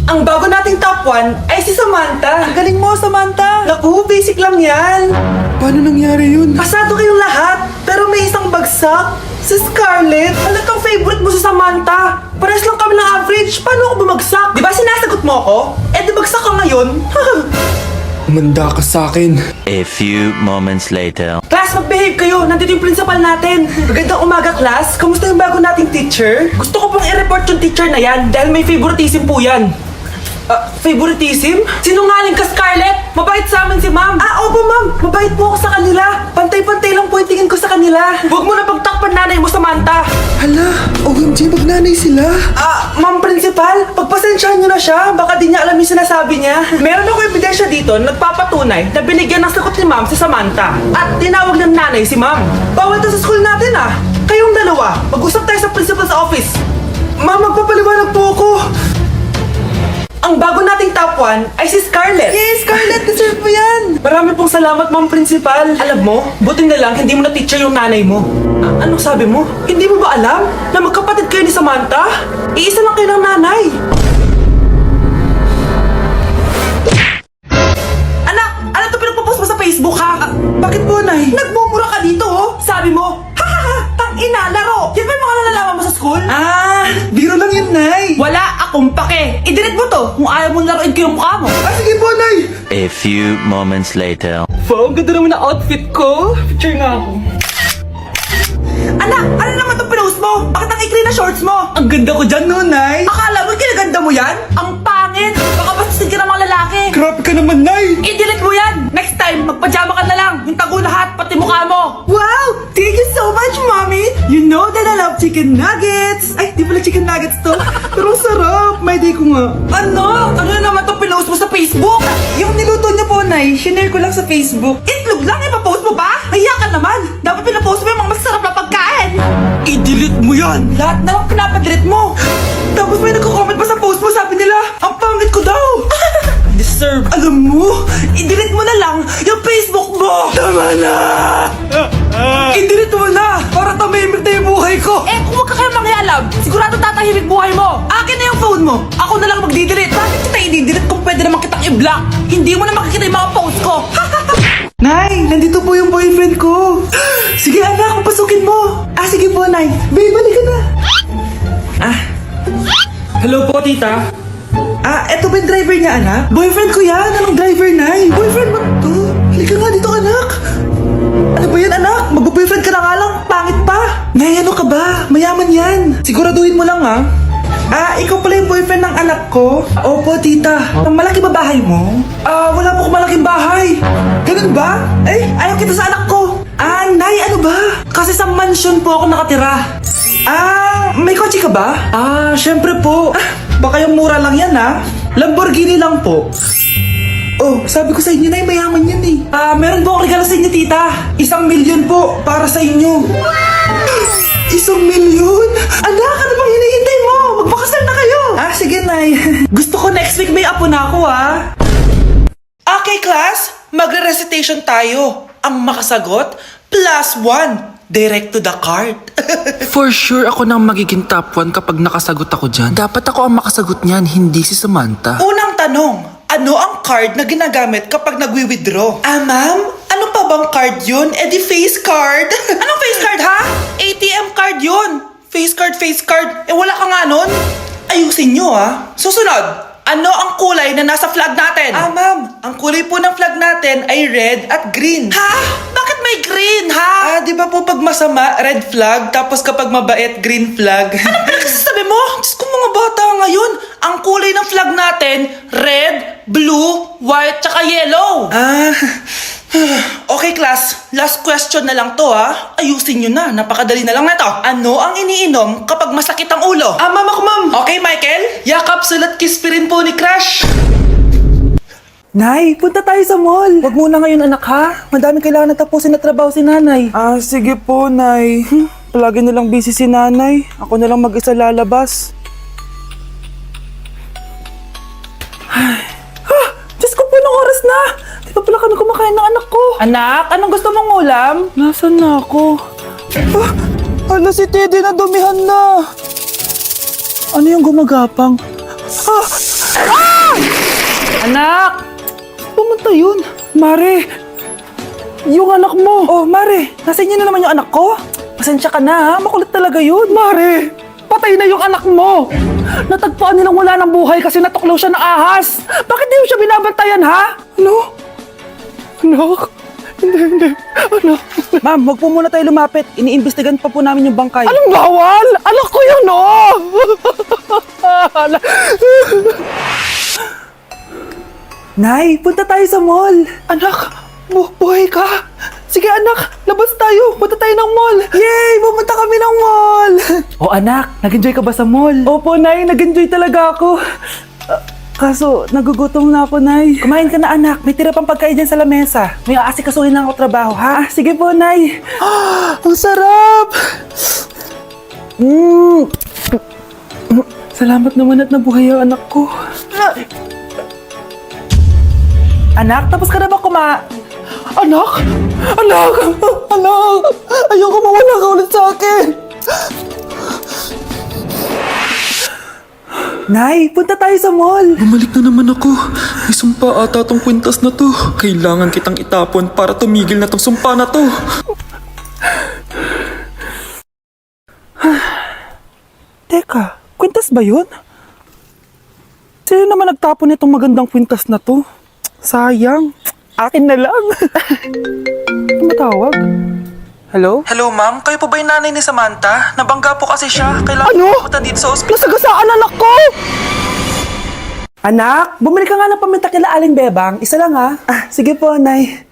Ang bago nating top 1 ay si Samantha. Ang galing mo, Samantha. Naku, basic lang yan. Paano nangyari yun? Pasado kayong lahat, pero may isang bagsak. Si Scarlett. Ano tong favorite mo si Samantha? Pares lang kami ng average. Paano ako bumagsak? Di ba sinasagot mo ako? Eh, di bagsak ka ngayon. Umanda ka sa akin. A few moments later. Class, mag-behave kayo. Nandito yung principal natin. Magandang umaga, class. Kamusta yung bago nating teacher? Gusto ko pong i-report yung teacher na yan dahil may favoritism po yan. Favoritism? Sinungaling ka, Scarlett? Mabait sa amin si ma'am. Opo, ma'am. Mabait po ako sa kanila. Pantay-pantay lang po yung tingin ko sa kanila. Huwag mo na pagtakpan nanay mo, Samantha. Hala, OMG, magnanay sila. Ma'am principal, pagpasensyahan niyo na siya. Baka di niya alam yung sinasabi niya. Meron ako ebidensya dito na nagpapatunay na binigyan ng sagot ni ma'am si Samantha. At tinawag ng nanay si ma'am. Bawal to sa school natin Kayong dalawa, mag-usap tayo sa principal's office. Ma'am, magpapaliwanag po ako. Ang bago nating top 1 ay si Scarlett. Yes, Scarlett, deserve mo yan. Marami pong salamat, ma'am principal. Alam mo, buti na lang hindi mo na teacher yung nanay mo. Anong sabi mo? Hindi mo ba alam na magkapatid kayo ni Samantha? Iisa lang kayo ng nanay. Anak, ano to pinagpo-post mo sa Facebook ha? Bakit po, Nay? Nagmumura ka dito Sabi mo, tang-ina, laro. Yan ba yung mga nalalaman mo sa school? Biro lang yun, Nay. Wala akong pake. I-delete mo to kung ayaw mo laruin ko yung mukha mo. Sige po, Nay. A few moments later. Wow, ang ganda naman na outfit ko. Picture nga ako. Anak, ano naman itong pinost mo? Bakit ang ikli na shorts mo? Ang ganda ko dyan, no, Nay? Akala mo kinaganda mo yan? Ang pangit. Baka bastos ka ng mga lalaki. Grabe ka naman, Nay. I-delete mo yan. Next time, magpajama ka na lang. Yung tago lahat, pati mukha mo. Wow! Thank you so much, Mommy. You know that I love chicken nuggets. Ay, di pala chicken nuggets to. Pero sarap. May day ko nga. Ano? Ano naman itong pinost mo sa Facebook? Yung niluto niyo po, Nay, shinare ko lang sa Facebook. Itlog lang, ipapost mo pa? Kaya ka naman. Dapat pinapost mo yung mga masarap na pagkain. I-delete mo yan. Lahat na lang pinapadelete mo. Tapos may nagko-comment pa sa post mo, sabi nila, ang pangit ko daw. Deserve. Alam mo, i-delete mo na lang yung Facebook mo. Tama na. I-delete mo na para tumimik na yung buhay ko. Eh, kung wag ka kayo mangyalab, sigurado tatahimik buhay mo. Akin na yung phone mo. Ako na lang mag-delete. Bakit kita i-delete kung pwede naman kitang i-block? Hindi mo na makikita yung mga post ko. Nay, nandito po yung boyfriend ko. Sige anak, papasukin mo. Sige po, Nay. Babe, balik ka na. Hello po, tita. Eto ba yung driver niya, anak? Boyfriend ko yan. Anong driver, Nay? Boyfriend mo to? Halika nga dito, anak. Ano ba yan, anak? Mag-boyfriend ka na nga lang. Pangit pa. Nay, ano ka ba? Mayaman yan. Siguraduhin mo lang, ikaw pala yung boyfriend ng anak ko? Opo, tita. Ang malaki ba bahay mo? Wala po akong malaking bahay. Ganun ba? Ayaw kita sa anak ko. Nay, ano ba? Kasi sa mansion po ako nakatira. May kotse ka ba? Syempre po. Baka yung mura lang yan, Lamborghini lang po. Oh, sabi ko sa inyo, Nay, mayaman yan eh. Meron po akong regalo sa inyo, tita. 1,000,000 po para sa inyo. Wow! 1,000,000? Anak, ano bang hinihintay mo? Magpakasal na kayo. Sige, Nay. Gusto ko next week may apo na ako, Okay, class. Magre-recitation tayo. Ang makasagot, +1. Direct to the card. For sure ako nang magiging top 1 kapag nakasagot ako dyan. Dapat ako ang makasagot niyan, hindi si Samantha. Unang tanong, ano ang card na ginagamit kapag nagwi-withdraw? Ma'am? Ano pa bang card yun? Di face card. Anong face card, ha? ATM card yun. Face card. Wala ka nga nun? Ayusin nyo, Susunod, ano ang kulay na nasa flag natin? Ma'am, ang kulay po ng flag natin ay red at green. Ha? Bakit may green, ha? Di ba po pag masama, red flag, tapos kapag mabait, green flag? Anong pinagsasabi mo? Diyos ko, mga bata ngayon. Ang kulay ng flag natin, red, blue, white, tsaka yellow. Okay, class. Last question na lang to, Ayusin nyo na. Napakadali na lang na to. Ano ang iniinom kapag masakit ang ulo? Ma'am ako, ma'am. Okay, Michael? Yakap, sulat, kiss pa rin po ni Crush. Nay, punta tayo sa mall. Wag muna ngayon, anak, ha? Madami kailangan na tapusin na trabaho si nanay. Sige po, Nay. Palagi nilang busy si nanay. Ako na lang mag-isa lalabas. Diyos ko po, anong oras na? Di pa pala kami kumakain ng anak ko. Anak, anong gusto mong ulam? Nasaan na ako? Hala, si Teddy na dumihan na. Ano yung gumagapang? Kumusta yun? Mare, yung anak mo. Oh, Mare, nasa inyo na naman yung anak ko? Pasensya ka na ha, makulit talaga yun. Mare, patay na yung anak mo. Natagpuan nilang wala ng buhay kasi natuklaw siya ng ahas. Bakit di mo siya binabantayan ha? Ano? Anak? Hindi. Anak. Ma'am, wag po muna tayo lumapit. Iniimbestigan pa po namin yung bangkay. Anong bawal? Anak ko yun, oh! Nay, punta tayo sa mall. Anak, buhay ka? Sige anak, labas tayo. Punta tayo ng mall. Yay! Pumunta kami ng mall. Oh anak, nag-enjoy ka ba sa mall? Opo, Nay. Nag-enjoy talaga ako. Kaso, nagugutom na ako, Nay. Kumain ka na, anak. May tira pang pagkain dyan sa lamesa. May aasikasuhin lang ako trabaho, ha? Sige po, Nay. Ang sarap! Salamat naman at nabuhay ang anak ko. Anak, tapos ka na ba Anak! Anak! Anak! Ayoko mawala ka ulit sa akin! Nay, punta tayo sa mall. Bumalik na naman ako. May sumpa ata tong kwintas na to. Kailangan kitang itapon para tumigil na tong sumpa na to. Teka, kwintas ba yun? Sino naman nagtapon itong magandang kwintas na to? Sayang. Akin na lang. Tumatawag. Hello? Hello ma'am, kayo po ba yung nanay ni Samantha? Nabangga po kasi siya. Kailangan Ano? pumunta dito sa ospital. Nasagasaan anak ko! Anak, bumili ka nga ng paminta kila Aling Bebang. Isa lang ha. Sige po, Nay.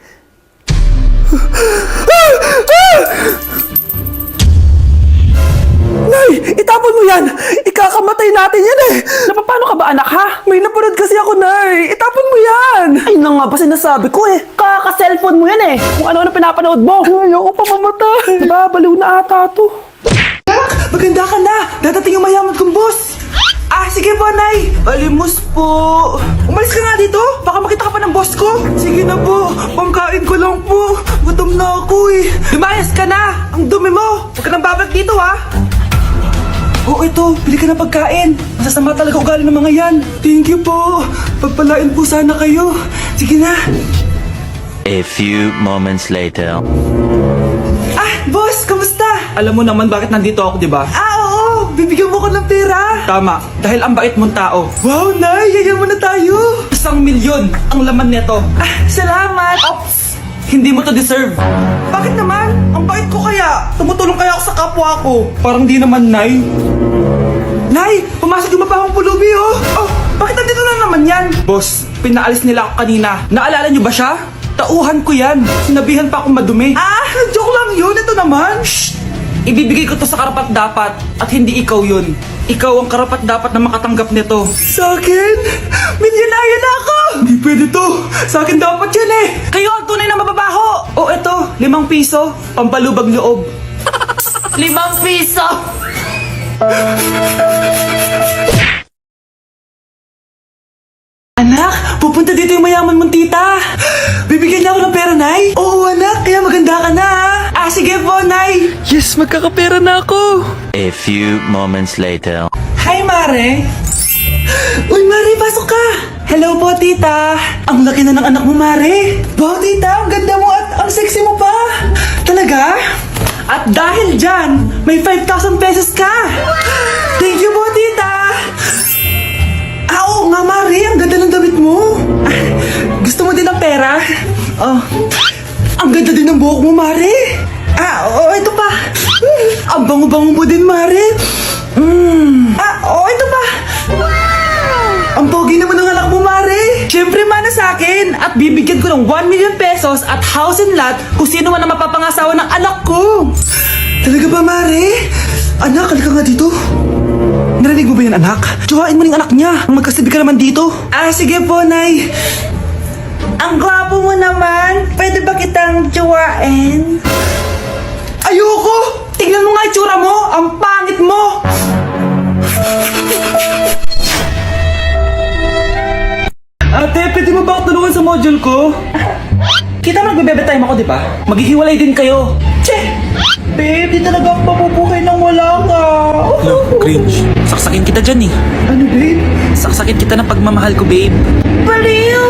Nay, itapon mo yan! Ikakamatay natin yan eh! Napapano ka ba anak ha? May napanood kasi ako, Nay. Itapon mo yan! Ay na nga ba sinasabi ko eh. Kaka-cellphone mo yan eh. Kung ano-ano pinapanood mo. Ayoko pa mamatay. Babaliw na ata to. Maganda ka na! Dadating yung mayaman kong boss! Sige po, Nay! Alimos po! Umalis ka nga dito! Baka makita ka pa ng boss ko! Sige na po! Pangkain ko lang po! Gutom na ako eh! Lumayas ka na! Ang dumi mo! Huwag ka nang babalik dito ha! Oo, ito. Bili ka ng pagkain. Masasama talaga ugali ng mga yan. Thank you po. Pagpalain po sana kayo. Sige na. A few moments later. Boss, kamusta? Alam mo naman bakit nandito ako, di ba? Oo. Bibigyan mo ko ng pera. Tama, dahil ang bait mong tao. Wow, Nay. Yayaman na tayo. 1,000,000 ang laman nito. Salamat. Ops! Hindi mo to deserve. Bakit naman? Ang bait ko kaya. Tumutulong kaya ako sa kapwa ko. Parang di naman, Nay. Nay, pumasok yung mapahong pulubi oh. Oh, bakit nandito na naman yan? Boss, pinaalis nila ako kanina. Naalala niyo ba siya? Tauhan ko yan. Sinabihan pa akong madumi. Joke lang yun. Ito naman. Shh! Ibibigay ko to sa karapat-dapat at hindi ikaw yun. Ikaw ang karapat-dapat na makatanggap nito. Sa akin? Milyonaryo na ako! Hindi pwede to. Sa akin dapat yan eh. Kayo ang tunay na mababaho! O eto, 5 piso, pampalubag loob. 5 piso! Anak, pupunta dito yung mayaman mong tita. Bibigyan niya ako ng pera, Nay. Oo, anak. Kaya maganda ka na. Sige po, Nay. Yes, magkakapera na ako. A few moments later. Hi, Mare. Uy, Mare, pasok ka. Hello po, tita. Ang laki na ng anak mo, Mare. Wow, tita. Ang ganda mo at ang sexy mo pa. Talaga? At dahil dyan, may 5,000 pesos ka. Thank you po, tita. Oo nga, Mare. Ang ganda ng damit mo. Gusto mo din ng pera? Oh. Ang ganda din ng buhok mo, Mare. Oo, ito pa. Ang bango-bango mo din, Mare. Ito pa. Ang pogi naman ng anak mo, Mare. Siyempre, mana sa akin. At bibigyan ko ng 1 million pesos at house and lot kung sino man ang mapapangasawa ng anak ko. Talaga ba, Mare? Anak, halika nga dito. Narinig mo ba yan, anak? Tsuhain mo ng anak niya. Magkasibi ka naman dito. Sige po, Nay. Ang gwapo mo naman. Pwede ba kitang tsuhain? Ayoko! Tingnan mo nga itsura mo. Ang pangit mo. Ate, pwede mo ba ako tulungan sa module ko? Kita mo nagbebebe time ako, di ba? Maghihiwalay din kayo. Che! Babe, di talaga ako mabubuhay nang wala ka. Cringe. Saksakin kita dyan eh. Ano, babe? Saksakin kita ng pagmamahal ko, babe. Baliw!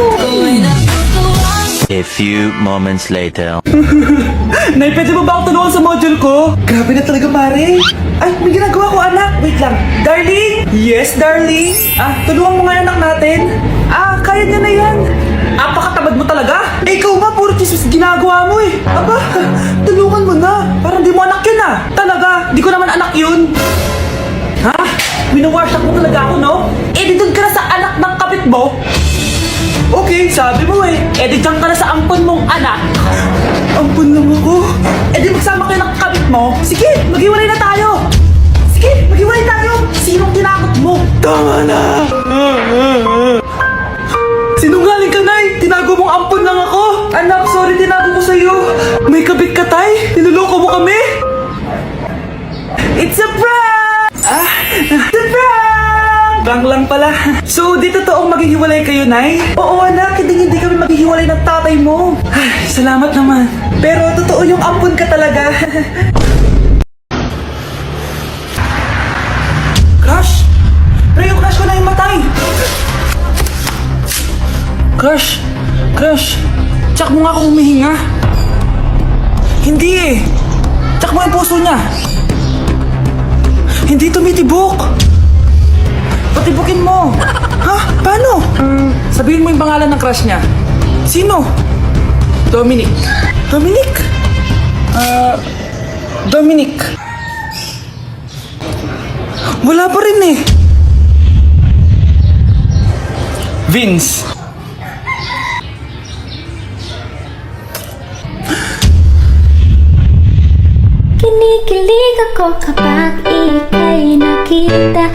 A few moments later. Nay, pwede mo ba akong tulungan sa module ko? Grabe na talaga, Mare. Ay, may ginagawa ko, anak. Wait lang. Darling? Yes, darling? Tulungan mo nga yung anak natin. Kaya niya na yan. Apakatamad mo talaga. Ikaw ba, puro chismis ginagawa mo eh. Aba, tulungan mo na. Parang di mo anak yun Talaga, di ko naman anak yun. Winawash mo talaga ako, no? Di doon ka na sa anak ng kapit mo. Okay, sabi mo eh. Di dyan ka na sa ampon mong anak. Ampun lang ako. Di magsama kayo ng kabit mo. Sige, maghiwalay na tayo. Sige, maghiwalay tayo. Sinong tinakot mo? Tama na. Sinungaling ka, Nay. Tinago mong ampon lang ako. Anak, sorry, tinago ko sa'yo. May kabit ka, Tay. Niloloko mo kami. It's a prank! It's a prank! Prank lang pala. So, di totoong maghihiwalay kayo, Nay? Oo, anak. Hindi kami maghihiwalay ng tatay mo. Ay, salamat naman. Pero totoo yung ampon ka talaga. Crush! Pero yung crush ko na yung matay. Crush! Crush! Tsak mo nga kung humihinga. Hindi eh. Tsak mo yung puso niya. Hindi tumitibok. Patibukin mo. Paano? Sabihin mo yung pangalan ng crush niya. Sino? Dominic. Dominic? Dominic. Wala pa rin eh. Vince. Kinikilig ako kapag ika'y nakita